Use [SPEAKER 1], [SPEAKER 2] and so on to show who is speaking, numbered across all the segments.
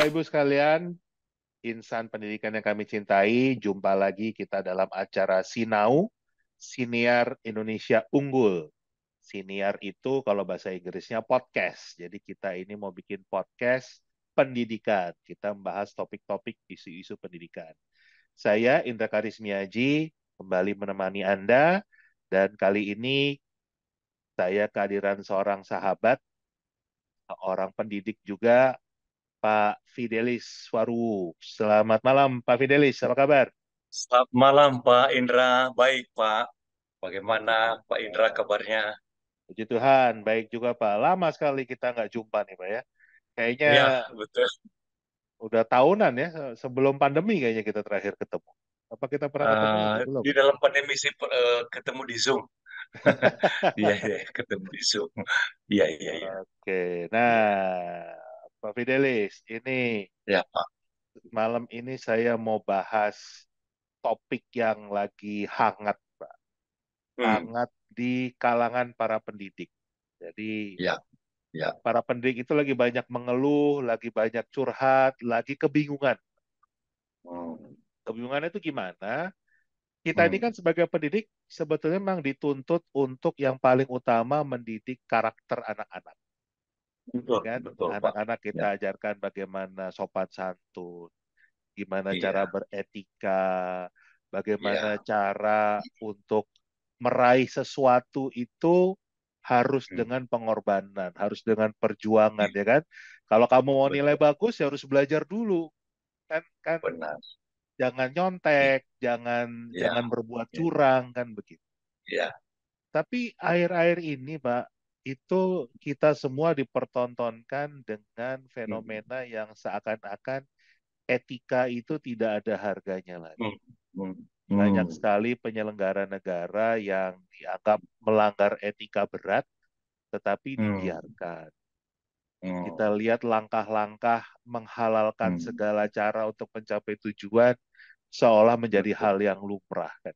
[SPEAKER 1] Bapak Ibu sekalian, insan pendidikan yang kami cintai, jumpa lagi kita dalam acara Sinau, Siniar Indonesia Unggul. Siniar itu kalau bahasa Inggrisnya podcast. Jadi kita ini mau bikin podcast pendidikan. Kita membahas topik-topik isu-isu pendidikan. Saya Indra Karismiaji kembali menemani Anda dan kali ini saya kehadiran seorang sahabat, orang pendidik juga, Pak Fidelis Waru. Selamat malam, Pak Fidelis. Apa kabar?
[SPEAKER 2] Selamat malam Pak Indra, baik Pak. Bagaimana
[SPEAKER 1] Puji
[SPEAKER 2] Pak Indra
[SPEAKER 1] Tuhan.
[SPEAKER 2] kabarnya?
[SPEAKER 1] Puji Tuhan, baik juga Pak. Lama sekali kita nggak jumpa nih Pak ya. Kayaknya
[SPEAKER 2] Ya, betul.
[SPEAKER 1] udah tahunan ya, sebelum pandemi kayaknya kita terakhir ketemu. Apa kita pernah ketemu lagi? Belum.
[SPEAKER 2] Di dalam pandemi sih ketemu di Zoom. Iya, iya, ketemu di Zoom. Iya, iya, iya.
[SPEAKER 1] Oke, nah
[SPEAKER 2] Iya,
[SPEAKER 1] Pak Fidelis, ini
[SPEAKER 2] ya Pak.
[SPEAKER 1] malam ini saya mau bahas topik yang lagi hangat, Pak.
[SPEAKER 2] Hmm,
[SPEAKER 1] Hangat di kalangan para pendidik. Jadi
[SPEAKER 2] ya, ya.
[SPEAKER 1] para pendidik itu lagi banyak mengeluh, lagi banyak curhat, lagi kebingungan.
[SPEAKER 2] Hmm,
[SPEAKER 1] Kebingungannya itu gimana? Kita ini kan
[SPEAKER 2] hmm.
[SPEAKER 1] sebagai pendidik sebetulnya memang dituntut untuk yang paling utama mendidik karakter anak-anak, ya
[SPEAKER 2] Betul,
[SPEAKER 1] kan?
[SPEAKER 2] betul Pak.
[SPEAKER 1] Anak-anak kita
[SPEAKER 2] Ya,
[SPEAKER 1] ajarkan bagaimana sopan santun, gimana cara
[SPEAKER 2] iya,
[SPEAKER 1] beretika, bagaimana
[SPEAKER 2] iya.
[SPEAKER 1] cara untuk meraih sesuatu itu harus
[SPEAKER 2] Hmm,
[SPEAKER 1] dengan pengorbanan, harus dengan perjuangan, ya kan? Kalau kamu mau nilai
[SPEAKER 2] betul,
[SPEAKER 1] bagus, ya harus belajar dulu, kan? Kan
[SPEAKER 2] benar.
[SPEAKER 1] jangan
[SPEAKER 2] Iya,
[SPEAKER 1] nyontek, jangan
[SPEAKER 2] iya,
[SPEAKER 1] jangan berbuat
[SPEAKER 2] iya.
[SPEAKER 1] curang, kan begitu.
[SPEAKER 2] Iya.
[SPEAKER 1] Tapi akhir-akhir ini, Pak, itu kita semua dipertontonkan dengan
[SPEAKER 2] Hmm,
[SPEAKER 1] fenomena yang seakan-akan etika itu tidak ada harganya lagi.
[SPEAKER 2] hmm, hmm,
[SPEAKER 1] Banyak
[SPEAKER 2] hmm,
[SPEAKER 1] sekali penyelenggara negara yang dianggap melanggar etika berat, tetapi
[SPEAKER 2] hmm,
[SPEAKER 1] dibiarkan. Kita
[SPEAKER 2] hmm,
[SPEAKER 1] lihat langkah-langkah menghalalkan
[SPEAKER 2] hmm.
[SPEAKER 1] segala cara untuk mencapai tujuan seolah menjadi
[SPEAKER 2] Betul,
[SPEAKER 1] hal yang lumrah, kan.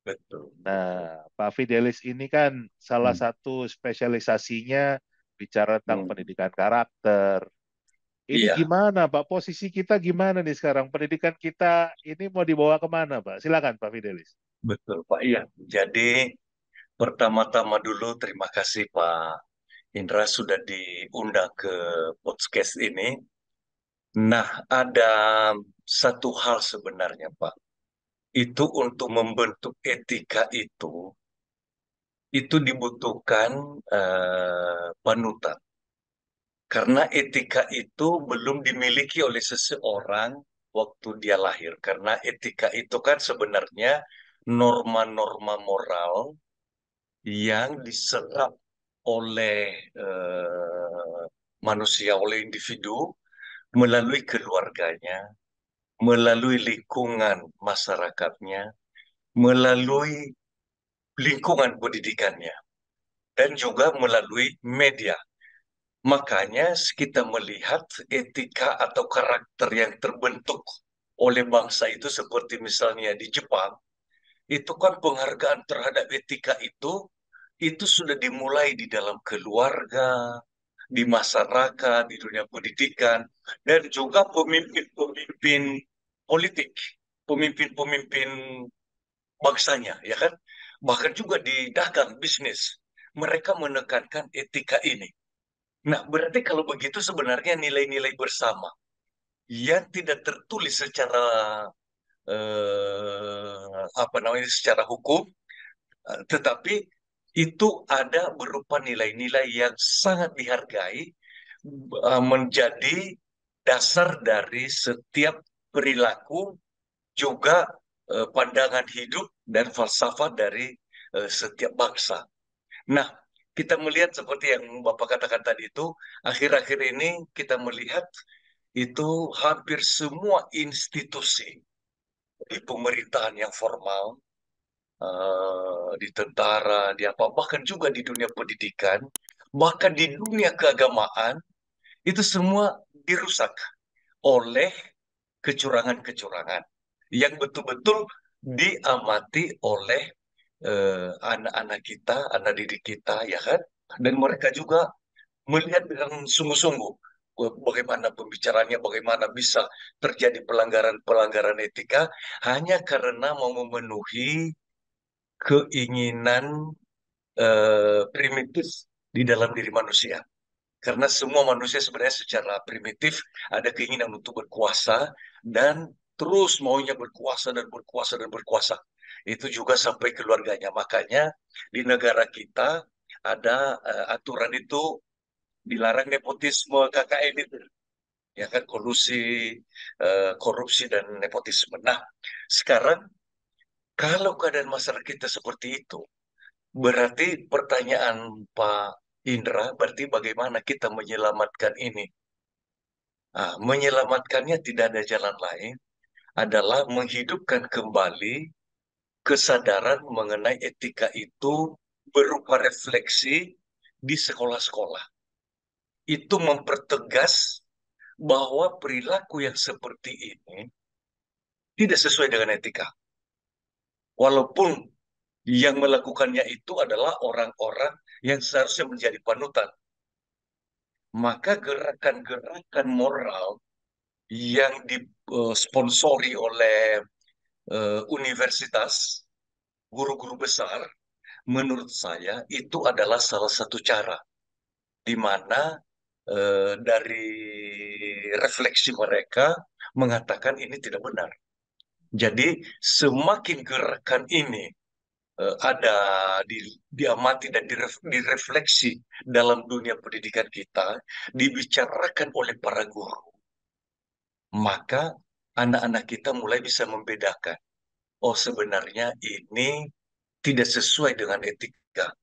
[SPEAKER 2] betul, betul.
[SPEAKER 1] Nah, Pak Fidelis ini kan salah
[SPEAKER 2] Hmm,
[SPEAKER 1] satu spesialisasinya bicara tentang
[SPEAKER 2] hmm.
[SPEAKER 1] pendidikan karakter. Ini
[SPEAKER 2] Iya,
[SPEAKER 1] gimana, Pak? Posisi kita gimana nih sekarang? Pendidikan kita ini mau dibawa kemana, Pak? Silakan, Pak Fidelis.
[SPEAKER 2] betul Pak. Iya. Jadi pertama-tama dulu terima kasih Pak Indra sudah diundang ke podcast ini. Nah, ada satu hal sebenarnya Pak. Itu untuk membentuk etika itu dibutuhkan panutan. Karena etika itu belum dimiliki oleh seseorang waktu dia lahir. Karena etika itu kan sebenarnya norma-norma moral yang diserap oleh manusia, oleh individu melalui keluarganya, melalui lingkungan masyarakatnya, melalui lingkungan pendidikannya, dan juga melalui media. Makanya kita melihat etika atau karakter yang terbentuk oleh bangsa itu seperti misalnya di Jepang, itu kan penghargaan terhadap etika itu sudah dimulai di dalam keluarga, di masyarakat, di dunia pendidikan, dan juga pemimpin-pemimpin politik, pemimpin-pemimpin bangsanya, ya kan? Bahkan juga di dagang bisnis, mereka menekankan etika ini. Nah, berarti kalau begitu sebenarnya nilai-nilai bersama yang tidak tertulis secara apa namanya secara hukum, tetapi itu ada berupa nilai-nilai yang sangat dihargai menjadi dasar dari setiap perilaku juga pandangan hidup dan falsafah dari setiap bangsa. Nah, kita melihat seperti yang Bapak katakan tadi itu, akhir-akhir ini kita melihat itu hampir semua institusi di pemerintahan yang formal, di tentara, di apa, bahkan juga di dunia pendidikan, bahkan di dunia keagamaan, itu semua dirusak oleh kecurangan-kecurangan yang betul-betul diamati oleh anak-anak kita, anak didik kita, ya kan? Dan mereka juga melihat dengan sungguh-sungguh bagaimana pembicaraannya, bagaimana bisa terjadi pelanggaran-pelanggaran etika hanya karena mau memenuhi keinginan primitif di dalam diri manusia. Karena semua manusia sebenarnya secara primitif ada keinginan untuk berkuasa dan terus maunya berkuasa dan berkuasa dan berkuasa. Itu juga sampai keluarganya. Makanya di negara kita ada aturan itu dilarang nepotisme KKN itu. Ya kan, kolusi, korupsi dan nepotisme. Nah, sekarang kalau keadaan masyarakat kita seperti itu, berarti pertanyaan Pak Indra, berarti bagaimana kita menyelamatkan ini? Nah, menyelamatkannya tidak ada jalan lain, adalah menghidupkan kembali kesadaran mengenai etika itu berupa refleksi di sekolah-sekolah. Itu mempertegas bahwa perilaku yang seperti ini tidak sesuai dengan etika. Walaupun yang melakukannya itu adalah orang-orang yang seharusnya menjadi panutan. Maka gerakan-gerakan moral yang disponsori oleh universitas, guru-guru besar, menurut saya itu adalah salah satu cara di mana dari refleksi mereka mengatakan ini tidak benar. Jadi semakin gerakan ini ada diamati dan direfleksi dalam dunia pendidikan kita, dibicarakan oleh para guru, maka anak-anak kita mulai bisa membedakan, oh sebenarnya ini tidak sesuai dengan etika.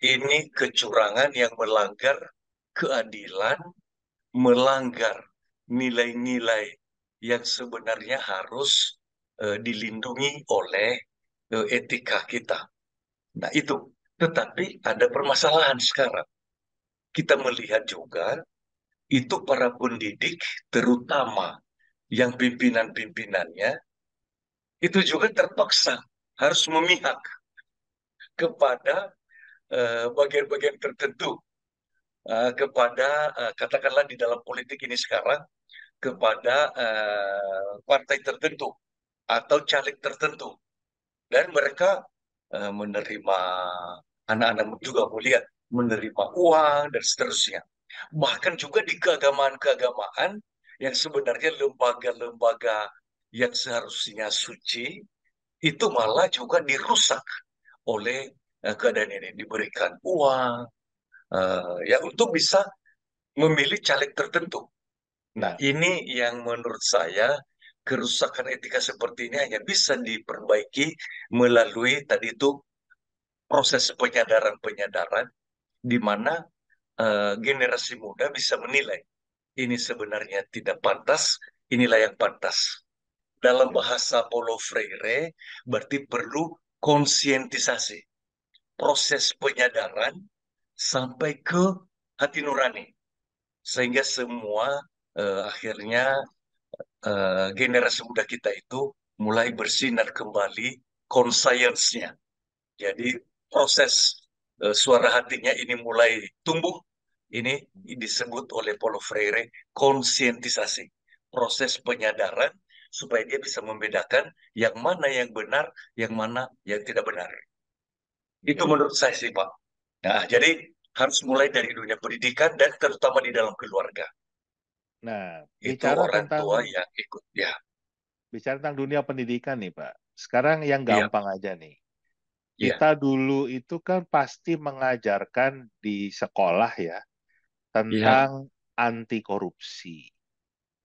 [SPEAKER 2] Ini kecurangan yang melanggar keadilan, melanggar nilai-nilai yang sebenarnya harus dilindungi oleh etika kita. Nah itu, tetapi ada permasalahan sekarang. Kita melihat juga itu para pendidik, terutama yang pimpinan-pimpinannya, itu juga terpaksa harus memihak kepada bagian-bagian tertentu, kepada katakanlah di dalam politik ini sekarang, kepada partai tertentu atau caleg tertentu, dan mereka menerima, anak-anak juga melihat menerima uang dan seterusnya. Bahkan juga di keagamaan-keagamaan yang sebenarnya lembaga-lembaga yang seharusnya suci itu malah juga dirusak oleh keadaan ini, diberikan uang ya untuk bisa memilih caleg tertentu. Nah,
[SPEAKER 1] Ya,
[SPEAKER 2] ini yang menurut saya kerusakan etika seperti ini hanya bisa diperbaiki melalui tadi itu proses penyadaran-penyadaran di mana generasi muda bisa menilai ini sebenarnya tidak pantas, inilah yang pantas. Dalam
[SPEAKER 1] ya,
[SPEAKER 2] bahasa Paulo Freire berarti perlu konsientisasi, proses penyadaran sampai ke hati nurani, sehingga semua akhirnya generasi muda kita itu mulai bersinar kembali conscience-nya. Jadi proses suara hatinya ini mulai tumbuh. Ini disebut oleh Paulo Freire konsientisasi, proses penyadaran supaya dia bisa membedakan yang mana yang benar, yang mana yang tidak benar. Itu
[SPEAKER 1] ya.
[SPEAKER 2] menurut saya sih, Pak. Nah, jadi harus mulai dari dunia pendidikan dan terutama di dalam keluarga.
[SPEAKER 1] Nah,
[SPEAKER 2] Itu orang tua yang ikut. Ya,
[SPEAKER 1] bicara tentang dunia pendidikan nih, Pak. Sekarang yang
[SPEAKER 2] iya,
[SPEAKER 1] gampang aja nih.
[SPEAKER 2] iya,
[SPEAKER 1] Kita dulu itu kan pasti mengajarkan di sekolah ya
[SPEAKER 2] iya,
[SPEAKER 1] tentang anti korupsi,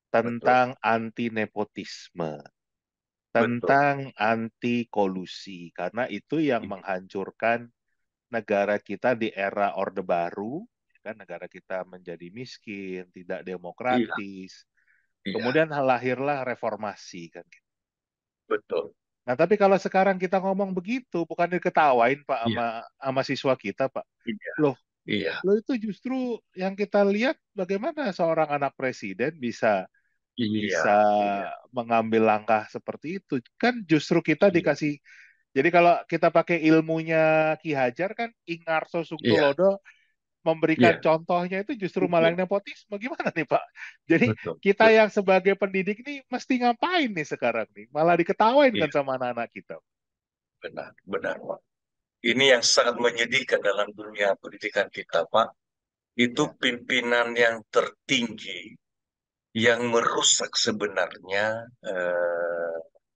[SPEAKER 2] betul,
[SPEAKER 1] tentang anti nepotisme,
[SPEAKER 2] betul.
[SPEAKER 1] tentang anti kolusi, karena itu yang
[SPEAKER 2] Iya,
[SPEAKER 1] menghancurkan negara kita di era Orde Baru, ya kan negara kita menjadi miskin, tidak
[SPEAKER 2] iya,
[SPEAKER 1] demokratis.
[SPEAKER 2] iya,
[SPEAKER 1] Kemudian lahirlah reformasi kan.
[SPEAKER 2] betul.
[SPEAKER 1] Nah, tapi kalau sekarang kita ngomong begitu, bukan diketawain Pak
[SPEAKER 2] Iya,
[SPEAKER 1] sama siswa kita, Pak.
[SPEAKER 2] iya,
[SPEAKER 1] Loh,
[SPEAKER 2] iya,
[SPEAKER 1] loh itu justru yang kita lihat bagaimana seorang anak presiden bisa
[SPEAKER 2] iya,
[SPEAKER 1] bisa
[SPEAKER 2] iya,
[SPEAKER 1] mengambil langkah seperti itu. Kan justru kita
[SPEAKER 2] iya,
[SPEAKER 1] dikasih. Jadi kalau kita pakai ilmunya Ki Hajar kan Ingarso
[SPEAKER 2] iya,
[SPEAKER 1] Sungtulodo memberikan
[SPEAKER 2] Iya,
[SPEAKER 1] contohnya itu justru malah
[SPEAKER 2] betul,
[SPEAKER 1] yang nepotisme. Gimana nih Pak? Jadi
[SPEAKER 2] betul,
[SPEAKER 1] kita
[SPEAKER 2] betul.
[SPEAKER 1] yang sebagai pendidik nih mesti ngapain nih sekarang nih? Malah diketawain
[SPEAKER 2] Iya,
[SPEAKER 1] kan sama anak-anak kita.
[SPEAKER 2] benar, benar, Pak. Ini yang sangat menyedihkan dalam dunia pendidikan kita, Pak. Itu
[SPEAKER 1] Ya,
[SPEAKER 2] pimpinan yang tertinggi yang merusak sebenarnya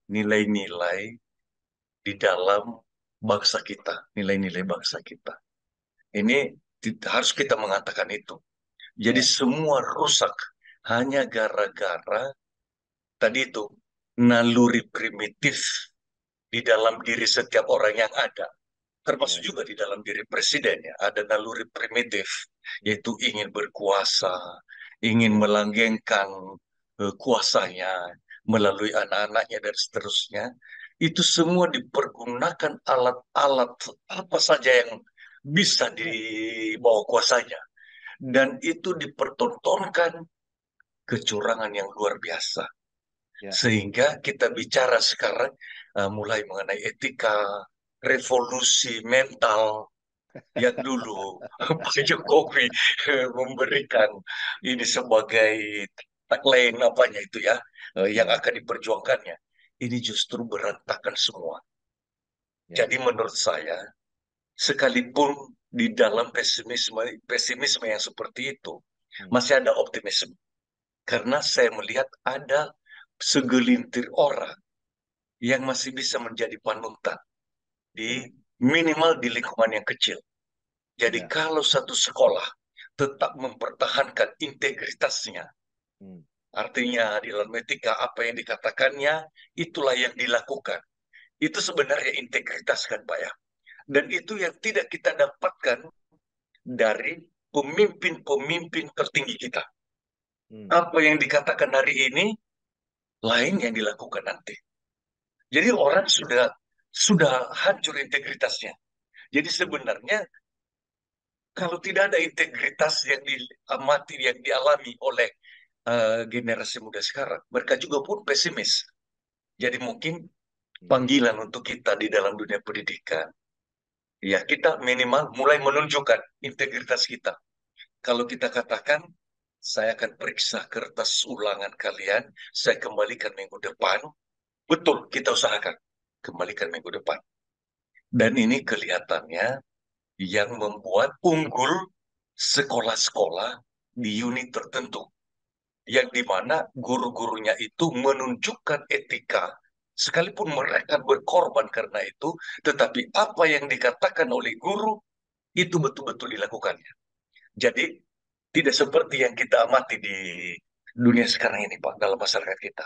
[SPEAKER 2] nilai-nilai di dalam bangsa kita, nilai-nilai bangsa kita. Ini harus kita mengatakan itu. Jadi
[SPEAKER 1] ya,
[SPEAKER 2] semua rusak hanya gara-gara tadi itu naluri primitif di dalam diri setiap orang yang ada. Termasuk
[SPEAKER 1] ya.
[SPEAKER 2] juga di dalam diri presiden ya, ada naluri primitif,
[SPEAKER 1] Hmm,
[SPEAKER 2] yaitu ingin berkuasa, ingin
[SPEAKER 1] ya,
[SPEAKER 2] melanggengkan kuasanya melalui anak-anaknya dan seterusnya. Itu semua dipergunakan alat-alat apa saja yang bisa
[SPEAKER 1] ya,
[SPEAKER 2] dibawa kuasanya. Dan itu dipertontonkan kecurangan yang luar biasa.
[SPEAKER 1] ya,
[SPEAKER 2] Sehingga kita bicara sekarang mulai mengenai etika, revolusi mental, yang dulu Pak Jokowi memberikan ini sebagai tagline apanya itu ya, yang
[SPEAKER 1] ya,
[SPEAKER 2] akan diperjuangkannya. Ini justru berantakan semua.
[SPEAKER 1] ya.
[SPEAKER 2] Jadi menurut saya, sekalipun di dalam pesimisme pesimisme yang seperti itu,
[SPEAKER 1] Hmm,
[SPEAKER 2] masih ada optimisme. Karena saya melihat ada segelintir orang yang masih bisa menjadi panutan di
[SPEAKER 1] ya,
[SPEAKER 2] minimal di lingkungan yang kecil. Jadi
[SPEAKER 1] ya.
[SPEAKER 2] kalau satu sekolah tetap mempertahankan integritasnya,
[SPEAKER 1] Hmm,
[SPEAKER 2] artinya di dalam etika apa yang dikatakannya, itulah yang dilakukan. Itu sebenarnya integritas kan Pak ya. Dan itu yang tidak kita dapatkan dari pemimpin-pemimpin tertinggi kita.
[SPEAKER 1] hmm,
[SPEAKER 2] Apa yang dikatakan hari ini, lain yang dilakukan nanti. Jadi orang sudah hancur integritasnya. Jadi
[SPEAKER 1] hmm.
[SPEAKER 2] sebenarnya kalau tidak ada integritas yang diamati, yang dialami oleh generasi muda sekarang, mereka juga pun pesimis. Jadi mungkin
[SPEAKER 1] Hmm.
[SPEAKER 2] panggilan untuk kita di dalam dunia pendidikan, ya kita minimal mulai menunjukkan integritas kita. Kalau kita katakan, saya akan periksa kertas ulangan kalian, saya kembalikan minggu depan, betul kita usahakan kembalikan minggu depan. Dan ini kelihatannya yang membuat unggul sekolah-sekolah di unit tertentu, yang dimana guru-gurunya itu menunjukkan etika, sekalipun mereka berkorban karena itu, tetapi apa yang dikatakan oleh guru itu betul-betul dilakukannya. Jadi tidak seperti yang kita amati di dunia sekarang ini, Pak, dalam masyarakat kita.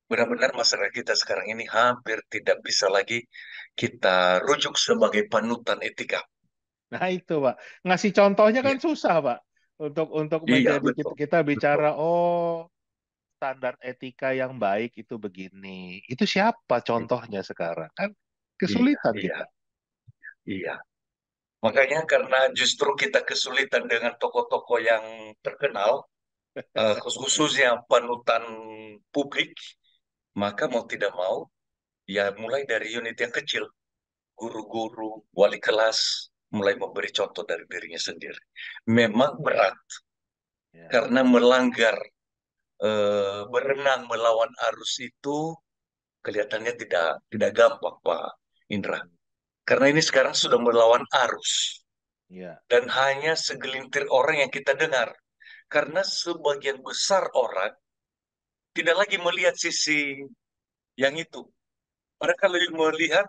[SPEAKER 2] Benar-benar masyarakat kita sekarang ini hampir tidak bisa lagi kita rujuk sebagai panutan etika.
[SPEAKER 1] Nah itu Pak, ngasih contohnya kan
[SPEAKER 2] Iya,
[SPEAKER 1] susah Pak. Untuk
[SPEAKER 2] iya
[SPEAKER 1] menjadi kita,
[SPEAKER 2] betul,
[SPEAKER 1] kita
[SPEAKER 2] betul.
[SPEAKER 1] bicara, oh standar etika yang baik itu begini. Itu siapa contohnya sekarang? Kan
[SPEAKER 2] Iya,
[SPEAKER 1] kesulitan
[SPEAKER 2] iya,
[SPEAKER 1] kita.
[SPEAKER 2] iya. Makanya karena justru kita kesulitan dengan tokoh-tokoh yang terkenal, khususnya panutan publik, maka mau tidak mau, ya mulai dari unit yang kecil, guru-guru, wali kelas, mulai memberi contoh dari dirinya sendiri. Memang berat,
[SPEAKER 1] Ya.
[SPEAKER 2] karena melanggar, berenang melawan arus itu kelihatannya tidak tidak gampang, Pak Indra. Karena ini sekarang sudah melawan arus.
[SPEAKER 1] Ya.
[SPEAKER 2] Dan hanya segelintir orang yang kita dengar. Karena sebagian besar orang tidak lagi melihat sisi yang itu. Mereka lebih melihat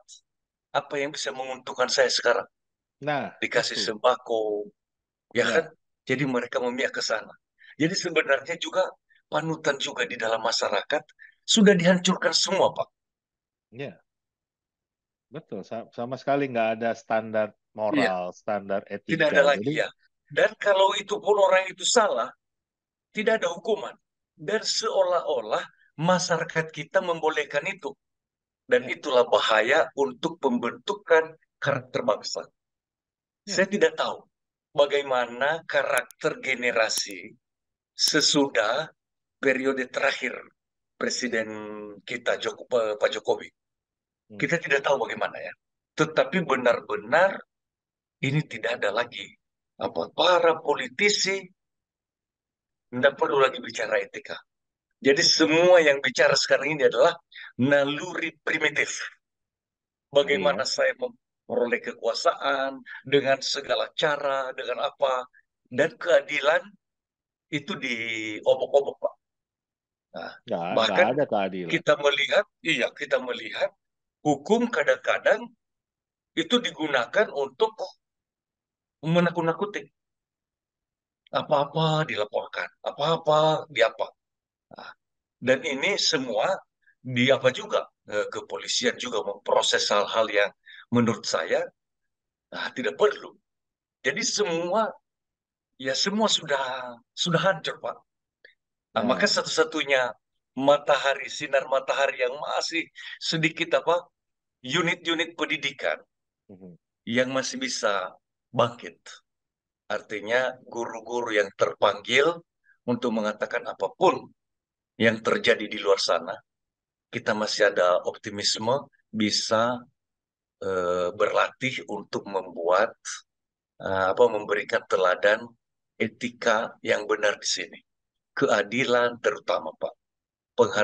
[SPEAKER 2] apa yang bisa menguntungkan saya sekarang.
[SPEAKER 1] Nah,
[SPEAKER 2] Dikasih
[SPEAKER 1] itu.
[SPEAKER 2] sembako, ya kan?
[SPEAKER 1] Ya.
[SPEAKER 2] Jadi mereka memihak ke sana. Jadi sebenarnya juga panutan juga di dalam masyarakat sudah dihancurkan semua, Pak.
[SPEAKER 1] Ya. Betul. Sama sekali nggak ada standar
[SPEAKER 2] Iya,
[SPEAKER 1] moral, standar
[SPEAKER 2] tidak
[SPEAKER 1] etika.
[SPEAKER 2] ada
[SPEAKER 1] Jadi,
[SPEAKER 2] lagi ya. Dan kalau itu pun orang itu salah, tidak ada hukuman. Dan seolah-olah masyarakat kita membolehkan itu. Dan
[SPEAKER 1] ya.
[SPEAKER 2] itulah bahaya untuk pembentukan karakter bangsa.
[SPEAKER 1] Ya.
[SPEAKER 2] Saya tidak tahu bagaimana karakter generasi sesudah periode terakhir Presiden kita Pak Jokowi.
[SPEAKER 1] Hmm.
[SPEAKER 2] Kita tidak tahu bagaimana ya. Tetapi benar-benar ini tidak ada lagi. apa para politisi tidak perlu lagi bicara etika. Jadi semua yang bicara sekarang ini adalah naluri primitif. Bagaimana
[SPEAKER 1] Iya.
[SPEAKER 2] saya memperoleh kekuasaan dengan segala cara, dengan apa, dan keadilan itu diobok-obok, Pak. Nah,
[SPEAKER 1] Nggak
[SPEAKER 2] bahkan
[SPEAKER 1] ada keadilan.
[SPEAKER 2] kita melihat hukum kadang-kadang itu digunakan untuk menakut-nakuti. Apa-apa dilaporkan, apa-apa diapa. Nah, dan ini semua di apa juga, kepolisian juga memproses hal-hal yang menurut saya tidak perlu. Jadi semua sudah hancur, Pak. Nah, maka
[SPEAKER 1] Nah,
[SPEAKER 2] satu-satunya matahari, sinar matahari yang masih sedikit apa, unit-unit pendidikan
[SPEAKER 1] mhm.
[SPEAKER 2] yang masih bisa bangkit. Artinya guru-guru yang terpanggil untuk mengatakan apapun yang terjadi di luar sana, kita masih ada optimisme bisa berlatih untuk membuat memberikan teladan etika yang benar di sini. Keadilan terutama, Pak.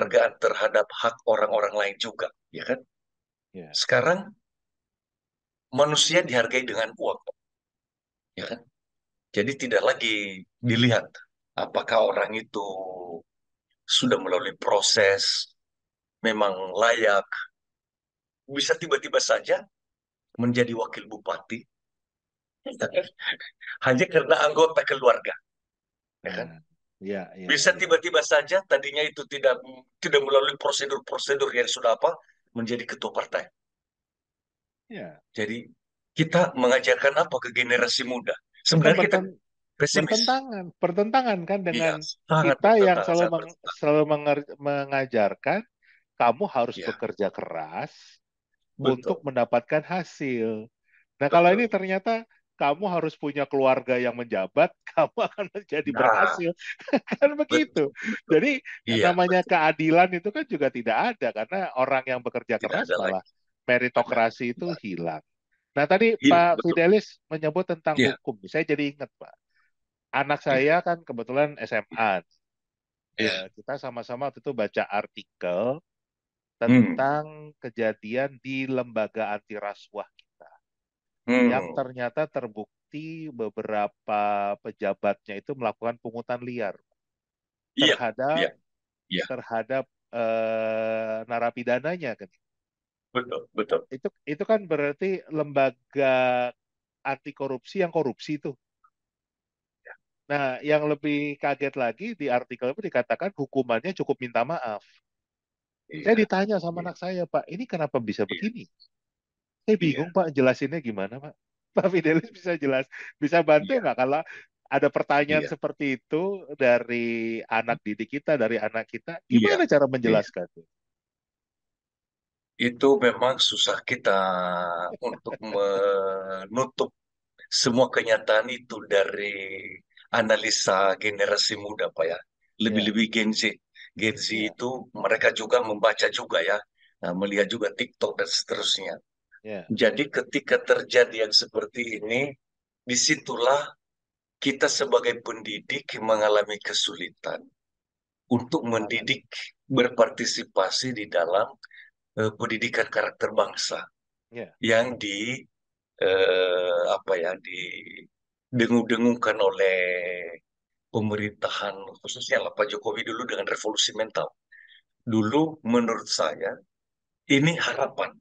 [SPEAKER 1] Hmm,
[SPEAKER 2] Penghargaan terhadap hak orang-orang lain juga, ya kan?
[SPEAKER 1] ya.
[SPEAKER 2] Sekarang manusia dihargai dengan uang, Pak, ya kan? Jadi tidak lagi dilihat apakah orang itu sudah melalui proses, memang layak, bisa tiba-tiba saja menjadi wakil bupati, ya kan? Hanya karena anggota keluarga, ya kan?
[SPEAKER 1] Nah, ya, ya,
[SPEAKER 2] Bisa
[SPEAKER 1] ya,
[SPEAKER 2] tiba-tiba saja tadinya itu tidak tidak melalui prosedur-prosedur yang sudah apa menjadi ketua partai.
[SPEAKER 1] ya.
[SPEAKER 2] Jadi kita mengajarkan apa ke generasi muda?
[SPEAKER 1] Itu
[SPEAKER 2] Sebenarnya kita pesimis.
[SPEAKER 1] bertentangan kan
[SPEAKER 2] Iya,
[SPEAKER 1] dengan
[SPEAKER 2] sangat
[SPEAKER 1] kita yang
[SPEAKER 2] bertentangan,
[SPEAKER 1] selalu
[SPEAKER 2] sangat bertentangan.
[SPEAKER 1] selalu mengajarkan kamu harus
[SPEAKER 2] Iya,
[SPEAKER 1] bekerja keras untuk
[SPEAKER 2] betul,
[SPEAKER 1] mendapatkan hasil. Nah, kalau ini
[SPEAKER 2] betul.
[SPEAKER 1] ternyata kamu harus punya keluarga yang menjabat, kamu akan menjadi
[SPEAKER 2] Nah,
[SPEAKER 1] berhasil. Kan begitu.
[SPEAKER 2] betul, betul.
[SPEAKER 1] Jadi
[SPEAKER 2] Iya,
[SPEAKER 1] namanya
[SPEAKER 2] betul.
[SPEAKER 1] keadilan itu kan juga tidak ada karena orang yang bekerja
[SPEAKER 2] Tidak
[SPEAKER 1] keras
[SPEAKER 2] ada
[SPEAKER 1] malah
[SPEAKER 2] lagi. Benar.
[SPEAKER 1] meritokrasi itu
[SPEAKER 2] Benar.
[SPEAKER 1] hilang. Nah, tadi
[SPEAKER 2] Hilang,
[SPEAKER 1] Pak
[SPEAKER 2] betul.
[SPEAKER 1] Fidelis menyebut tentang
[SPEAKER 2] Iya,
[SPEAKER 1] hukum. Saya jadi ingat, Pak. Anak
[SPEAKER 2] iya,
[SPEAKER 1] saya kan kebetulan SMA.
[SPEAKER 2] iya.
[SPEAKER 1] Ya, kita sama-sama waktu itu baca artikel
[SPEAKER 2] Hmm,
[SPEAKER 1] tentang kejadian di lembaga anti rasuah kita, yang
[SPEAKER 2] hmm.
[SPEAKER 1] ternyata terbukti beberapa pejabatnya itu melakukan pungutan liar
[SPEAKER 2] Iya,
[SPEAKER 1] terhadap
[SPEAKER 2] iya, iya.
[SPEAKER 1] terhadap narapidananya kan.
[SPEAKER 2] Betul, betul.
[SPEAKER 1] Itu kan berarti lembaga anti korupsi yang korupsi itu. Nah, yang lebih kaget lagi di artikel itu dikatakan hukumannya cukup minta maaf. Saya
[SPEAKER 2] Iya,
[SPEAKER 1] ditanya sama
[SPEAKER 2] iya,
[SPEAKER 1] anak saya, Pak, ini kenapa bisa
[SPEAKER 2] iya,
[SPEAKER 1] begini? Saya bingung,
[SPEAKER 2] iya,
[SPEAKER 1] Pak, jelasinnya gimana, Pak? Pak Fidelis bisa bantu
[SPEAKER 2] iya,
[SPEAKER 1] nggak kalau ada pertanyaan
[SPEAKER 2] iya,
[SPEAKER 1] seperti itu dari anak didik kita, dari anak kita,
[SPEAKER 2] iya,
[SPEAKER 1] gimana cara
[SPEAKER 2] iya.
[SPEAKER 1] menjelaskan?
[SPEAKER 2] Itu memang susah kita untuk menutup semua kenyataan itu dari analisa generasi muda, Pak ya.
[SPEAKER 1] Ya,
[SPEAKER 2] Lebih-lebih Gen Z. Gen Z
[SPEAKER 1] ya,
[SPEAKER 2] itu mereka juga membaca juga ya, nah, melihat juga TikTok dan seterusnya.
[SPEAKER 1] ya,
[SPEAKER 2] Jadi ketika terjadi yang seperti ini, disitulah kita sebagai pendidik mengalami kesulitan untuk
[SPEAKER 1] sangat.
[SPEAKER 2] mendidik berpartisipasi di dalam pendidikan karakter bangsa
[SPEAKER 1] Ya,
[SPEAKER 2] yang apa ya didengung-dengungkan oleh pemerintahan khususnya lah Pak Jokowi dulu dengan revolusi mental. Dulu menurut saya ini harapan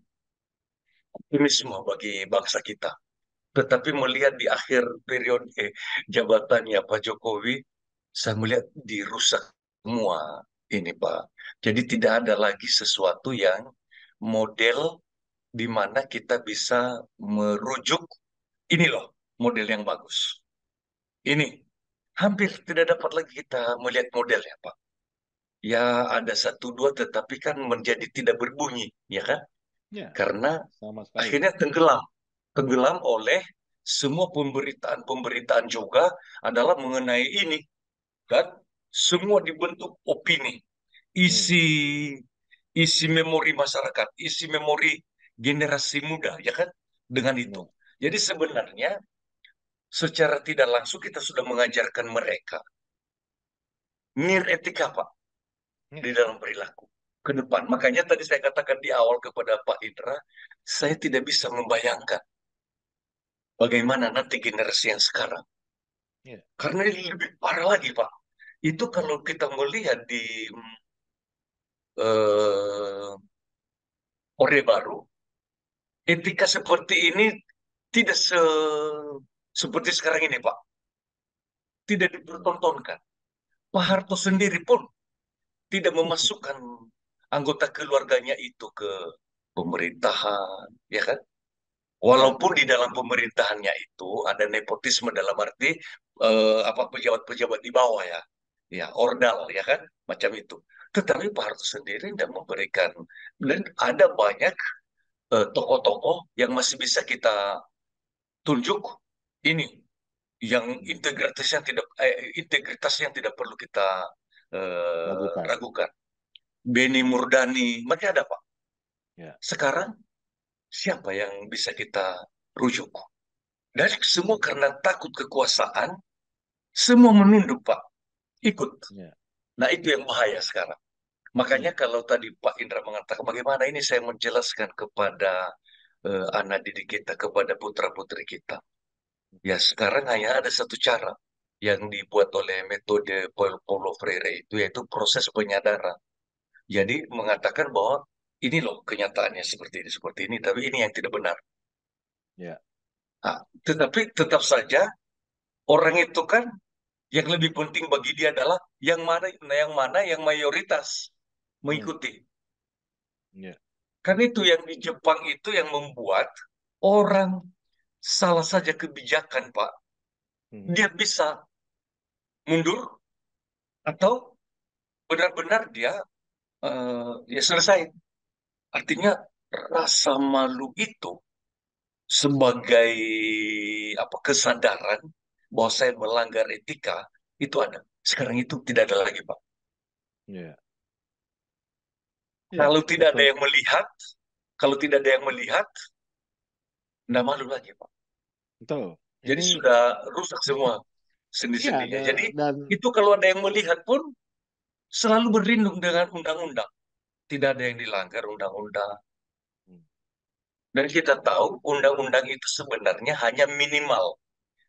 [SPEAKER 2] optimisme bagi bangsa kita. Tetapi melihat di akhir periode jabatannya Pak Jokowi, saya melihat dirusak semua ini Pak. Jadi tidak ada lagi sesuatu yang model di mana kita bisa merujuk ini loh model yang bagus. Ini hampir tidak dapat lagi kita melihat modelnya Pak. Ya ada satu dua tetapi kan menjadi tidak berbunyi, ya kan?
[SPEAKER 1] ya,
[SPEAKER 2] Karena
[SPEAKER 1] sama sekali.
[SPEAKER 2] akhirnya tenggelam oleh semua pemberitaan-pemberitaan juga adalah mengenai ini, kan? Semua dibentuk opini,
[SPEAKER 1] Hmm,
[SPEAKER 2] isi isi memori masyarakat, isi memori generasi muda, ya kan? Dengan itu.
[SPEAKER 1] ya,
[SPEAKER 2] Jadi sebenarnya secara tidak langsung kita sudah mengajarkan mereka nilai etika, Pak,
[SPEAKER 1] Ya,
[SPEAKER 2] di dalam perilaku ke depan. Makanya tadi saya katakan di awal kepada Pak Indra, saya tidak bisa membayangkan bagaimana nanti generasi yang sekarang.
[SPEAKER 1] ya,
[SPEAKER 2] Karena ini lebih parah lagi, Pak. Itu
[SPEAKER 1] ya,
[SPEAKER 2] kalau kita melihat di eh, Orde Baru, etika seperti ini tidak seperti sekarang ini, Pak. Tidak dipertontonkan. Pak
[SPEAKER 1] ya.
[SPEAKER 2] Harto sendiri pun tidak memasukkan anggota keluarganya itu ke pemerintahan, ya kan?
[SPEAKER 1] Ya,
[SPEAKER 2] Walaupun di dalam pemerintahannya itu ada nepotisme dalam arti apa pejabat-pejabat di bawah ya, ya ordal ya kan, macam itu. Tetapi Pak Harto sendiri tidak memberikan, dan ada banyak tokoh-tokoh yang masih bisa kita tunjuk ini yang integritas yang tidak perlu kita
[SPEAKER 1] ragukan.
[SPEAKER 2] ragukan. Beni Murdani, masih ada Pak.
[SPEAKER 1] Ya,
[SPEAKER 2] Sekarang siapa yang bisa kita rujuk? Dari semua karena takut kekuasaan, semua menunduk Pak, ikut.
[SPEAKER 1] ya,
[SPEAKER 2] Nah itu yang bahaya sekarang. Makanya
[SPEAKER 1] ya,
[SPEAKER 2] kalau tadi Pak Indra mengatakan bagaimana ini saya menjelaskan kepada anak didik kita, kepada putra-putri kita. Ya sekarang hanya ada satu cara yang dibuat oleh metode Paulo Freire itu yaitu proses penyadaran. Jadi mengatakan bahwa ini loh kenyataannya seperti ini, tapi ini yang tidak benar.
[SPEAKER 1] ya.
[SPEAKER 2] Nah, tetapi tetap saja orang itu kan yang lebih penting bagi dia adalah yang mayoritas
[SPEAKER 1] Hmm,
[SPEAKER 2] mengikuti.
[SPEAKER 1] ya,
[SPEAKER 2] Kan itu yang di Jepang itu yang membuat orang salah saja kebijakan, Pak.
[SPEAKER 1] hmm,
[SPEAKER 2] Dia bisa mundur atau benar-benar dia ya selesai. Artinya rasa malu itu sebagai apa kesadaran bahwa saya melanggar etika itu ada. Sekarang itu tidak ada lagi, Pak.
[SPEAKER 1] ya, ya,
[SPEAKER 2] Kalau tidak ada
[SPEAKER 1] betul,
[SPEAKER 2] yang melihat, kalau tidak ada yang melihat, nggak malu lagi, Pak.
[SPEAKER 1] betul.
[SPEAKER 2] Jadi
[SPEAKER 1] Ini,
[SPEAKER 2] sudah rusak semua
[SPEAKER 1] ya,
[SPEAKER 2] sendi-sendinya. Jadi
[SPEAKER 1] dan
[SPEAKER 2] itu kalau ada yang melihat pun selalu berlindung dengan undang-undang. Tidak ada yang dilanggar undang-undang. Dan kita tahu undang-undang itu sebenarnya hanya minimal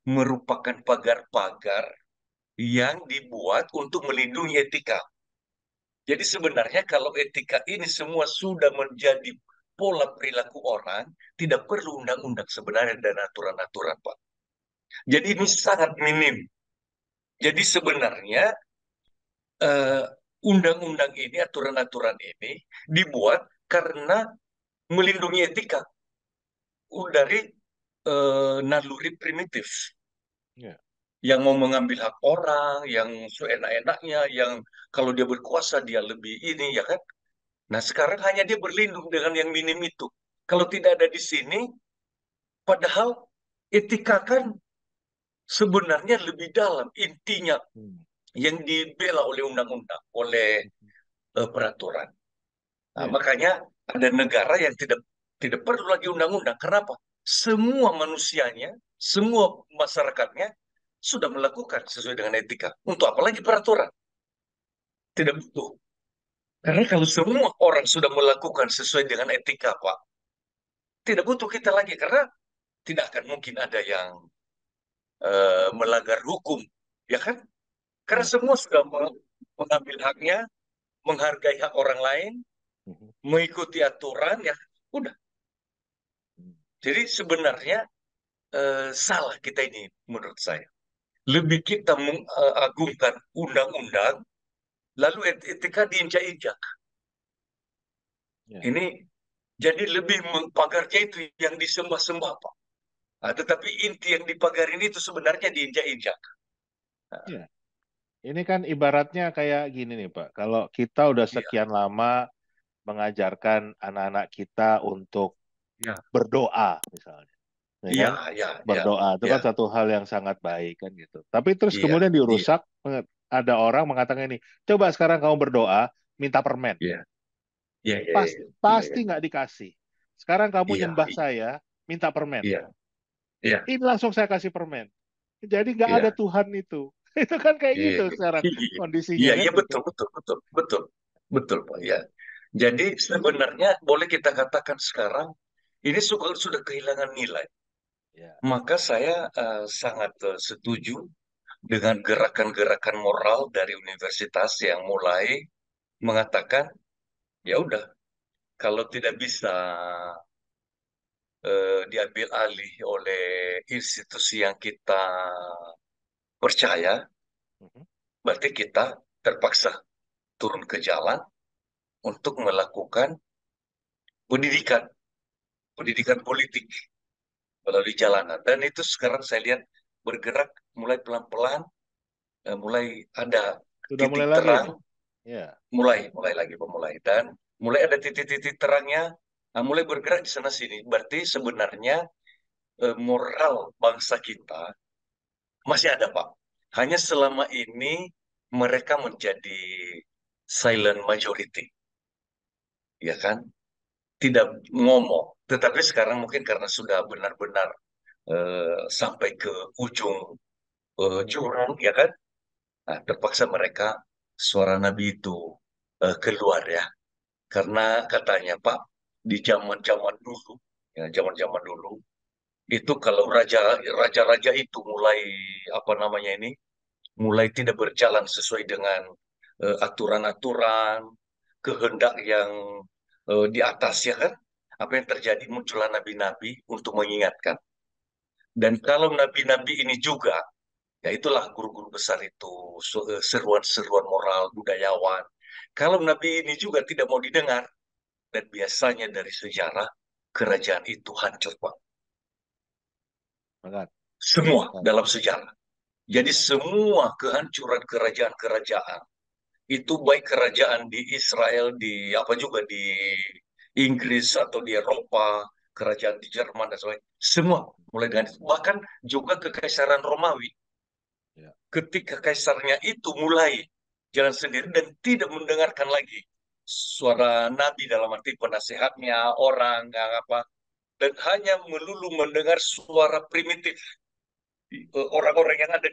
[SPEAKER 2] merupakan pagar-pagar yang dibuat untuk melindungi etika. Jadi sebenarnya kalau etika ini semua sudah menjadi pola perilaku orang, tidak perlu undang-undang sebenarnya dan aturan-aturan, Pak. Jadi ini sangat minim. Jadi sebenarnya eh, undang-undang ini, aturan-aturan ini dibuat karena melindungi etika dari naluri primitif
[SPEAKER 1] ya,
[SPEAKER 2] yang mau mengambil hak orang, yang seenak-enaknya, yang kalau dia berkuasa dia lebih ini, ya kan? Nah, sekarang hanya dia berlindung dengan yang minim itu. Kalau tidak ada di sini, padahal etika kan sebenarnya lebih dalam intinya
[SPEAKER 1] hmm,
[SPEAKER 2] yang dibela oleh undang-undang, oleh peraturan. Nah,
[SPEAKER 1] ya,
[SPEAKER 2] makanya ada negara yang tidak tidak perlu lagi undang-undang. Kenapa? Semua manusianya, semua masyarakatnya sudah melakukan sesuai dengan etika. Untuk apa lagi peraturan? Tidak butuh. Karena kalau semua orang sudah melakukan sesuai dengan etika, Pak, tidak butuh kita lagi. Karena tidak akan mungkin ada yang melanggar hukum, ya kan? Karena
[SPEAKER 1] ya,
[SPEAKER 2] semua sudah mengambil haknya, menghargai hak orang lain,
[SPEAKER 1] mhm,
[SPEAKER 2] mengikuti aturan, ya udah.
[SPEAKER 1] hmm,
[SPEAKER 2] Jadi sebenarnya salah kita ini menurut saya. Lebih kita mengagungkan undang-undang, lalu etika diinjak-injak.
[SPEAKER 1] ya,
[SPEAKER 2] Ini jadi lebih pagarnya itu yang disembah-sembah, Pak. Nah, tetapi inti yang dipagarin itu sebenarnya diinjak-injak. Nah,
[SPEAKER 1] ya. Ini kan ibaratnya kayak gini nih, Pak. Kalau kita udah
[SPEAKER 2] iya,
[SPEAKER 1] sekian lama mengajarkan anak-anak kita untuk
[SPEAKER 2] iya,
[SPEAKER 1] berdoa, misalnya, ya
[SPEAKER 2] iya,
[SPEAKER 1] kan?
[SPEAKER 2] iya, iya,
[SPEAKER 1] Berdoa itu
[SPEAKER 2] iya,
[SPEAKER 1] kan satu hal yang sangat baik kan gitu. Tapi terus
[SPEAKER 2] iya,
[SPEAKER 1] kemudian
[SPEAKER 2] iya,
[SPEAKER 1] dirusak, ada orang mengatakan ini, coba sekarang kamu berdoa, minta permen.
[SPEAKER 2] iya, iya, iya,
[SPEAKER 1] Pas,
[SPEAKER 2] iya,
[SPEAKER 1] pasti nggak dikasih. Sekarang kamu
[SPEAKER 2] iya,
[SPEAKER 1] nyembah
[SPEAKER 2] iya,
[SPEAKER 1] saya, minta permen.
[SPEAKER 2] iya, iya,
[SPEAKER 1] Ini langsung saya kasih permen. Jadi nggak ada
[SPEAKER 2] Iya,
[SPEAKER 1] Tuhan itu. Itu kan kayak
[SPEAKER 2] iya,
[SPEAKER 1] gitu
[SPEAKER 2] iya,
[SPEAKER 1] sekarang
[SPEAKER 2] iya,
[SPEAKER 1] kondisinya
[SPEAKER 2] iya,
[SPEAKER 1] kan
[SPEAKER 2] iya,
[SPEAKER 1] gitu.
[SPEAKER 2] betul, betul, betul, betul, betul, Pak. Ya,
[SPEAKER 1] Iya,
[SPEAKER 2] jadi sebenarnya boleh kita katakan sekarang ini sudah kehilangan nilai.
[SPEAKER 1] iya.
[SPEAKER 2] Maka saya sangat setuju dengan gerakan-gerakan moral dari universitas yang mulai mengatakan, ya udah, kalau tidak bisa diambil alih oleh institusi yang kita percaya,
[SPEAKER 1] Mhm.
[SPEAKER 2] berarti kita terpaksa turun ke jalan untuk melakukan pendidikan, pendidikan politik melalui jalanan. Dan itu sekarang saya lihat bergerak mulai pelan-pelan, mulai ada
[SPEAKER 1] Sudah mulai
[SPEAKER 2] titik
[SPEAKER 1] lagi itu.
[SPEAKER 2] terang,
[SPEAKER 1] Iya,
[SPEAKER 2] mulai lagi memulai dan mulai ada titik-titik terangnya, mulai bergerak di sana sini. Berarti sebenarnya moral bangsa kita masih ada, Pak. Hanya selama ini mereka menjadi silent majority, ya kan? Tidak ngomong. Tetapi sekarang mungkin karena sudah benar-benar sampai ke ujung jurang, ya kan? Nah, terpaksa mereka suara Nabi itu keluar ya. Karena katanya Pak, di zaman-zaman dulu, ya zaman-zaman dulu, itu kalau raja-raja itu mulai apa namanya ini, mulai tidak berjalan sesuai dengan aturan-aturan, kehendak yang di atas ya kan, apa yang terjadi muncullah nabi-nabi untuk mengingatkan. Dan kalau nabi-nabi ini juga, ya itulah guru-guru besar itu, seruan-seruan moral budayawan. Kalau nabi ini juga tidak mau didengar, dan biasanya dari sejarah kerajaan itu hancur, Pak.
[SPEAKER 1] banget.
[SPEAKER 2] Semua
[SPEAKER 1] Banget.
[SPEAKER 2] dalam sejarah. Jadi
[SPEAKER 1] Iya.
[SPEAKER 2] semua kehancuran kerajaan-kerajaan itu baik kerajaan di Israel, di apa juga di Inggris atau di Eropa, kerajaan di Jerman dan sebagainya, semua mulai dengan itu. Bahkan juga kekaisaran Romawi,
[SPEAKER 1] Iya.
[SPEAKER 2] ketika kaisarnya itu mulai jalan sendiri dan tidak mendengarkan lagi suara Nabi dalam arti penasehatnya orang yang apa, dan hanya melulu mendengar suara primitif orang-orang yang ada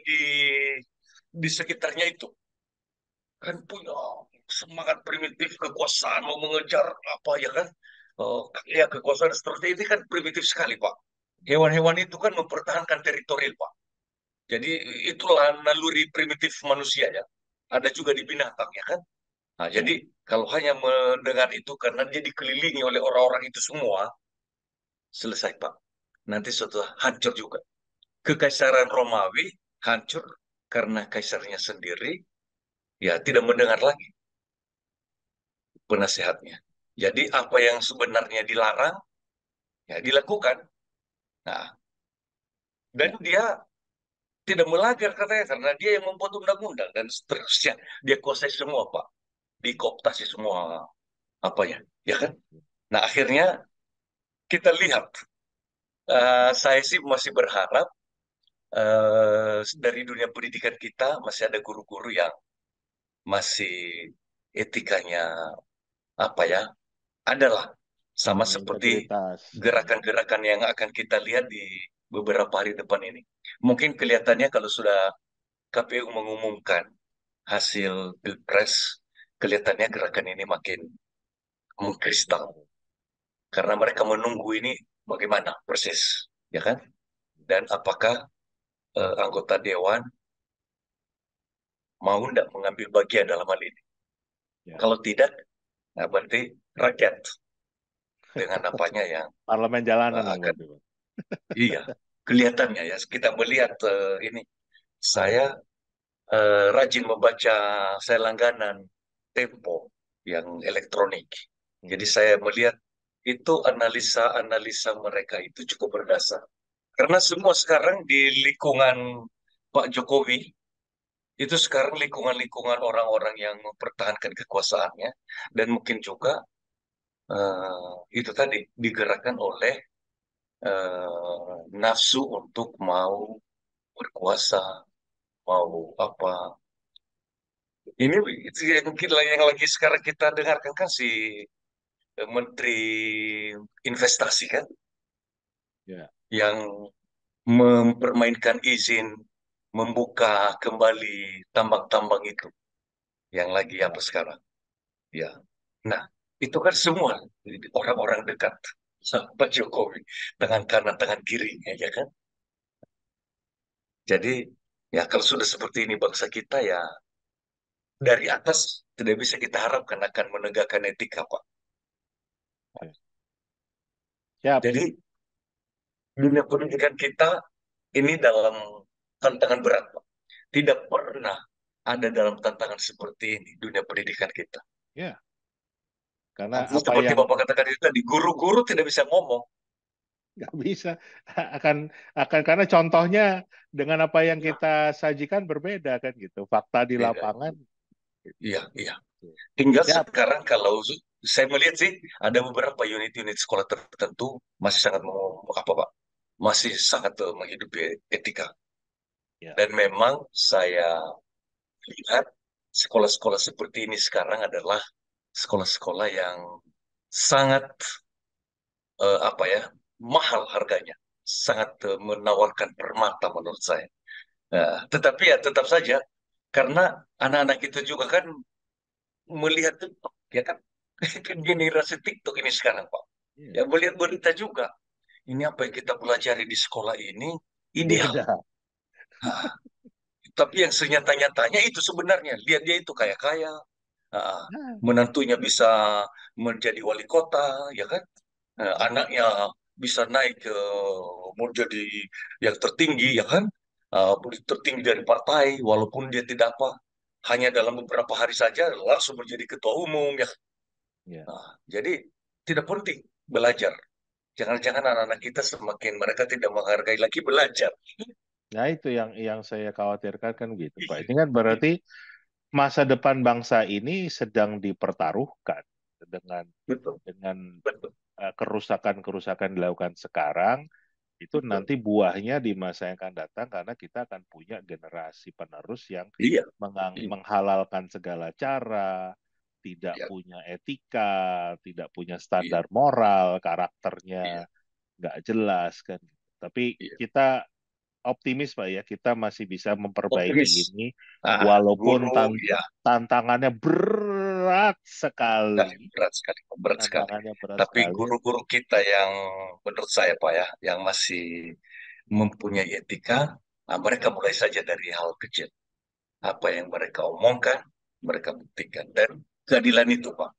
[SPEAKER 2] di sekitarnya itu kan punya semangat primitif kekuasaan mau mengejar apa ya kan. Ya kekuasaan seterusnya ini kan primitif sekali Pak. Hewan-hewan itu kan mempertahankan teritori Pak. Jadi itulah naluri primitif manusia ya, ada juga di binatang ya kan. Nah, jadi kalau hanya mendengar itu karena dia dikelilingi oleh orang-orang itu semua, selesai Pak, nanti suatu hancur juga. Kekaisaran Romawi hancur karena kaisarnya sendiri ya tidak mendengar lagi penasehatnya. Jadi apa yang sebenarnya dilarang ya dilakukan. Nah, dan
[SPEAKER 1] Iya.
[SPEAKER 2] dia tidak melanggar katanya karena dia yang membuat undang-undang dan seterusnya. Dia kuasai semua, Pak. Dikooptasi semua apa ya, ya kan? Nah, akhirnya kita lihat. Saya sih masih berharap dari dunia pendidikan kita masih ada guru-guru yang masih etikanya apa ya, adalah sama
[SPEAKER 1] Punya
[SPEAKER 2] seperti
[SPEAKER 1] integritas.
[SPEAKER 2] gerakan-gerakan yang akan kita lihat di beberapa hari depan ini. Mungkin kelihatannya kalau sudah KPU mengumumkan hasil Pilpres, kelihatannya gerakan ini makin mengkristal
[SPEAKER 1] Besar.
[SPEAKER 2] karena mereka menunggu ini bagaimana proses, ya kan? Dan apakah anggota dewan mau tidak mengambil bagian dalam hal ini?
[SPEAKER 1] Ya.
[SPEAKER 2] Kalau tidak, nah berarti rakyat dengan apanya yang
[SPEAKER 1] Parlemen jalanan dong
[SPEAKER 2] akan
[SPEAKER 1] berarti, Pak.
[SPEAKER 2] iya kelihatannya ya kita melihat ini saya rajin membaca, saya langganan Tempo yang elektronik. Jadi
[SPEAKER 1] Mhm.
[SPEAKER 2] saya melihat itu analisa-analisa mereka itu cukup berdasar. Karena semua sekarang di lingkungan Pak Jokowi, itu sekarang lingkungan-lingkungan orang-orang yang mempertahankan kekuasaannya, dan mungkin juga itu tadi digerakkan oleh nafsu untuk mau berkuasa, mau apa. Ini itu yang mungkin yang lagi sekarang kita dengarkan kan si Menteri Investasi kan
[SPEAKER 1] Ya.
[SPEAKER 2] yang mempermainkan izin. membuka kembali tambang-tambang itu yang lagi apa
[SPEAKER 1] Ya,
[SPEAKER 2] sekarang. Ya. Nah, itu kan semua orang-orang dekat sama Pak Jokowi, tangan kanan, tangan kirinya, ya kan? Jadi, ya kalau sudah seperti ini bangsa kita ya dari atas tidak bisa kita harapkan akan menegakkan etika, Pak.
[SPEAKER 1] ya. Siap.
[SPEAKER 2] Jadi, dunia pendidikan kita ini dalam tantangan berat, Pak. Tidak pernah ada dalam tantangan seperti ini dunia pendidikan kita.
[SPEAKER 1] Ya, karena
[SPEAKER 2] Artinya
[SPEAKER 1] apa
[SPEAKER 2] seperti
[SPEAKER 1] yang
[SPEAKER 2] Bapak katakan itu tadi, guru-guru tidak bisa ngomong.
[SPEAKER 1] nggak bisa akan akan karena contohnya dengan apa yang
[SPEAKER 2] Ya,
[SPEAKER 1] kita sajikan berbeda kan gitu. Fakta di
[SPEAKER 2] beda.
[SPEAKER 1] lapangan.
[SPEAKER 2] Iya, iya. Tinggal
[SPEAKER 1] Siap.
[SPEAKER 2] sekarang kalau saya melihat sih ada beberapa unit-unit sekolah tertentu masih sangat apa Pak? Masih sangat menghidupi etika.
[SPEAKER 1] Ya.
[SPEAKER 2] Dan memang saya lihat sekolah-sekolah seperti ini sekarang adalah sekolah-sekolah yang sangat apa ya, mahal harganya. Sangat menawarkan permata menurut saya. Nah, tetapi ya tetap saja karena anak-anak itu juga kan melihat TikTok, ya kan? Kan generasi TikTok ini sekarang, Pak.
[SPEAKER 1] Iya.
[SPEAKER 2] Ya melihat berita juga. Ini apa yang kita pelajari di sekolah ini ideal.
[SPEAKER 1] Beda.
[SPEAKER 2] Ah, tapi yang senyata-nyatanya itu sebenarnya. Lihat dia itu kaya-kaya. Ah,
[SPEAKER 1] Nah,
[SPEAKER 2] menantunya bisa menjadi wali kota, ya kan?
[SPEAKER 1] ya,
[SPEAKER 2] Anaknya bisa naik ke menjadi yang tertinggi, ya kan? Tertinggi dari partai, walaupun dia tidak apa. Hanya dalam beberapa hari saja langsung menjadi ketua umum, ya.
[SPEAKER 1] ya.
[SPEAKER 2] Nah, jadi tidak penting belajar. Jangan-jangan anak-anak kita semakin mereka tidak menghargai lagi belajar.
[SPEAKER 1] Nah, itu yang saya khawatirkan kan gitu, Pak.
[SPEAKER 2] Iya,
[SPEAKER 1] Ini kan
[SPEAKER 2] iya,
[SPEAKER 1] berarti masa depan bangsa ini sedang dipertaruhkan dengan
[SPEAKER 2] betul,
[SPEAKER 1] dengan
[SPEAKER 2] betul,
[SPEAKER 1] kerusakan-kerusakan dilakukan sekarang itu
[SPEAKER 2] betul.
[SPEAKER 1] nanti buahnya di masa yang akan datang karena kita akan punya generasi penerus yang
[SPEAKER 2] Iya, iya,
[SPEAKER 1] menghalalkan segala cara, tidak
[SPEAKER 2] iya,
[SPEAKER 1] punya etika, tidak punya
[SPEAKER 2] iya,
[SPEAKER 1] standar moral, karakternya
[SPEAKER 2] iya,
[SPEAKER 1] nggak jelas kan. Tapi
[SPEAKER 2] iya.
[SPEAKER 1] kita optimis Pak ya, kita masih bisa memperbaiki
[SPEAKER 2] Optimis.
[SPEAKER 1] ini
[SPEAKER 2] Guru,
[SPEAKER 1] walaupun
[SPEAKER 2] ya,
[SPEAKER 1] tantangannya berat sekali.
[SPEAKER 2] berat sekali, berat sekali.
[SPEAKER 1] Tantangannya berat
[SPEAKER 2] Tapi
[SPEAKER 1] sekali.
[SPEAKER 2] guru-guru kita yang menurut saya Pak ya, yang masih mempunyai etika, mereka mulai saja dari hal kecil. Apa yang mereka omongkan, mereka buktikan. Dan keadilan itu Pak.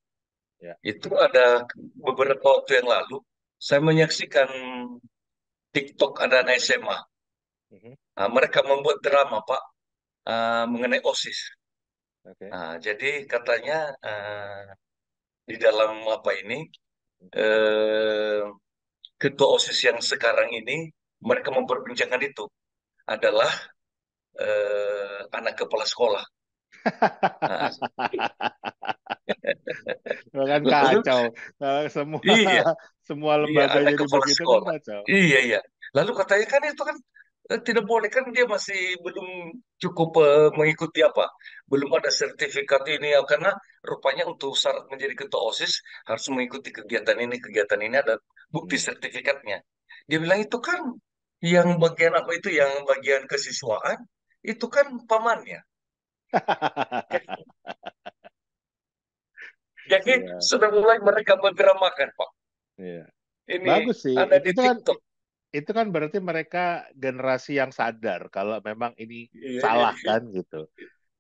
[SPEAKER 1] Ya.
[SPEAKER 2] Itu ada beberapa waktu yang lalu, saya menyaksikan TikTok ada anak SMA.
[SPEAKER 1] Mhm.
[SPEAKER 2] Mereka membuat drama, Pak, mengenai OSIS.
[SPEAKER 1] Oke.
[SPEAKER 2] Jadi katanya di dalam apa ini, eh, ketua OSIS yang sekarang ini, mereka memperbincangkan itu adalah anak kepala sekolah. Ah,
[SPEAKER 1] Kan
[SPEAKER 2] lalu,
[SPEAKER 1] kacau. Kalau semua
[SPEAKER 2] iya,
[SPEAKER 1] semua
[SPEAKER 2] iya,
[SPEAKER 1] lembaga
[SPEAKER 2] anak
[SPEAKER 1] jadi
[SPEAKER 2] kepala
[SPEAKER 1] begitu kan
[SPEAKER 2] sekolah.
[SPEAKER 1] kacau.
[SPEAKER 2] Iya, iya. Lalu katanya kan itu kan tidak boleh kan dia masih belum cukup mengikuti apa, belum ada sertifikat ini ya karena rupanya untuk syarat menjadi ketua OSIS harus mengikuti kegiatan ini ada bukti
[SPEAKER 1] Hmm.
[SPEAKER 2] sertifikatnya. Dia bilang itu kan yang bagian apa itu yang bagian kesiswaan itu kan pamannya. Jadi
[SPEAKER 1] Iya,
[SPEAKER 2] sudah mulai mereka menggeramakan Pak.
[SPEAKER 1] iya.
[SPEAKER 2] Ini
[SPEAKER 1] Bagus sih.
[SPEAKER 2] ada di TikTok.
[SPEAKER 1] Itu kan berarti mereka generasi yang sadar kalau memang ini
[SPEAKER 2] Iya, iya,
[SPEAKER 1] salah kan gitu.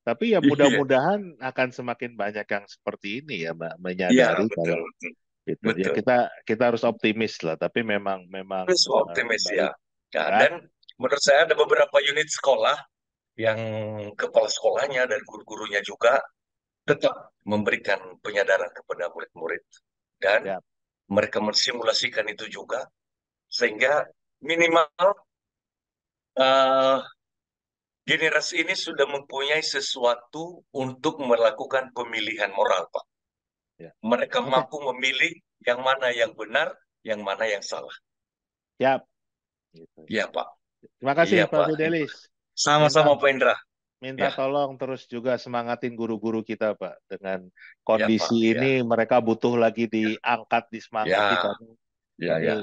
[SPEAKER 1] Tapi ya
[SPEAKER 2] iya,
[SPEAKER 1] mudah-mudahan akan semakin banyak yang seperti ini ya, Mbak,
[SPEAKER 2] iya,
[SPEAKER 1] menyadari
[SPEAKER 2] betul,
[SPEAKER 1] kalau
[SPEAKER 2] betul,
[SPEAKER 1] gitu. Ya
[SPEAKER 2] betul.
[SPEAKER 1] kita kita harus optimis lah, tapi memang memang
[SPEAKER 2] Terus optimis
[SPEAKER 1] baik
[SPEAKER 2] ya. Ya,
[SPEAKER 1] berat.
[SPEAKER 2] dan menurut saya ada beberapa unit sekolah yang kepala sekolahnya dan guru-gurunya juga tetap memberikan penyadaran kepada murid-murid dan
[SPEAKER 1] Ya,
[SPEAKER 2] mereka mensimulasikan itu juga sehingga minimal eh, generasi ini sudah mempunyai sesuatu untuk melakukan pemilihan moral, Pak.
[SPEAKER 1] ya.
[SPEAKER 2] Mereka
[SPEAKER 1] Oke,
[SPEAKER 2] mampu memilih yang mana yang benar, yang mana yang salah.
[SPEAKER 1] siap. Gitu.
[SPEAKER 2] Iya, Pak.
[SPEAKER 1] Terima kasih
[SPEAKER 2] Iya,
[SPEAKER 1] Pak
[SPEAKER 2] Pak.
[SPEAKER 1] Fidelis. Minta
[SPEAKER 2] Sama-sama, Pak Indra.
[SPEAKER 1] minta
[SPEAKER 2] Ya,
[SPEAKER 1] tolong terus juga semangatin guru-guru kita, Pak. Dengan
[SPEAKER 2] ya, Pak.
[SPEAKER 1] kondisi
[SPEAKER 2] Ya,
[SPEAKER 1] ini mereka butuh lagi diangkat, disemangati
[SPEAKER 2] ya.
[SPEAKER 1] karena
[SPEAKER 2] Ya,
[SPEAKER 1] Kami
[SPEAKER 2] ya.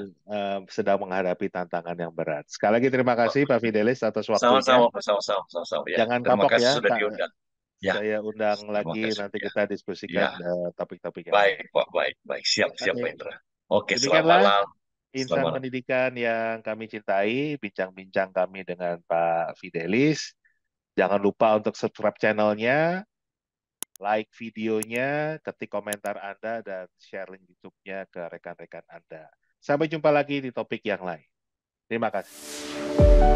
[SPEAKER 1] sedang menghadapi tantangan yang berat. Sekali lagi terima kasih Pak Fidelis atas waktunya.
[SPEAKER 2] Sama-sama, sama-sama, sama-sama. Ya,
[SPEAKER 1] Jangan
[SPEAKER 2] terima
[SPEAKER 1] kapok
[SPEAKER 2] kasih
[SPEAKER 1] ya,
[SPEAKER 2] sudah
[SPEAKER 1] Kak.
[SPEAKER 2] diundang. Ya,
[SPEAKER 1] Saya undang
[SPEAKER 2] terima
[SPEAKER 1] lagi,
[SPEAKER 2] kasih.
[SPEAKER 1] nanti
[SPEAKER 2] Ya,
[SPEAKER 1] kita diskusikan
[SPEAKER 2] ya.
[SPEAKER 1] topik-topik yang lain.
[SPEAKER 2] Baik, Pak. Baik, baik. Siap, siap, Pak
[SPEAKER 1] Oke,
[SPEAKER 2] Indra. Oke, selamat
[SPEAKER 1] demikianlah
[SPEAKER 2] malam. Selamat
[SPEAKER 1] insan
[SPEAKER 2] malam.
[SPEAKER 1] pendidikan yang kami cintai, bincang-bincang kami dengan Pak Fidelis. Jangan lupa untuk subscribe channelnya, like videonya, ketik komentar Anda, dan share link YouTube-nya ke rekan-rekan Anda. Sampai jumpa lagi di topik yang lain. Terima kasih.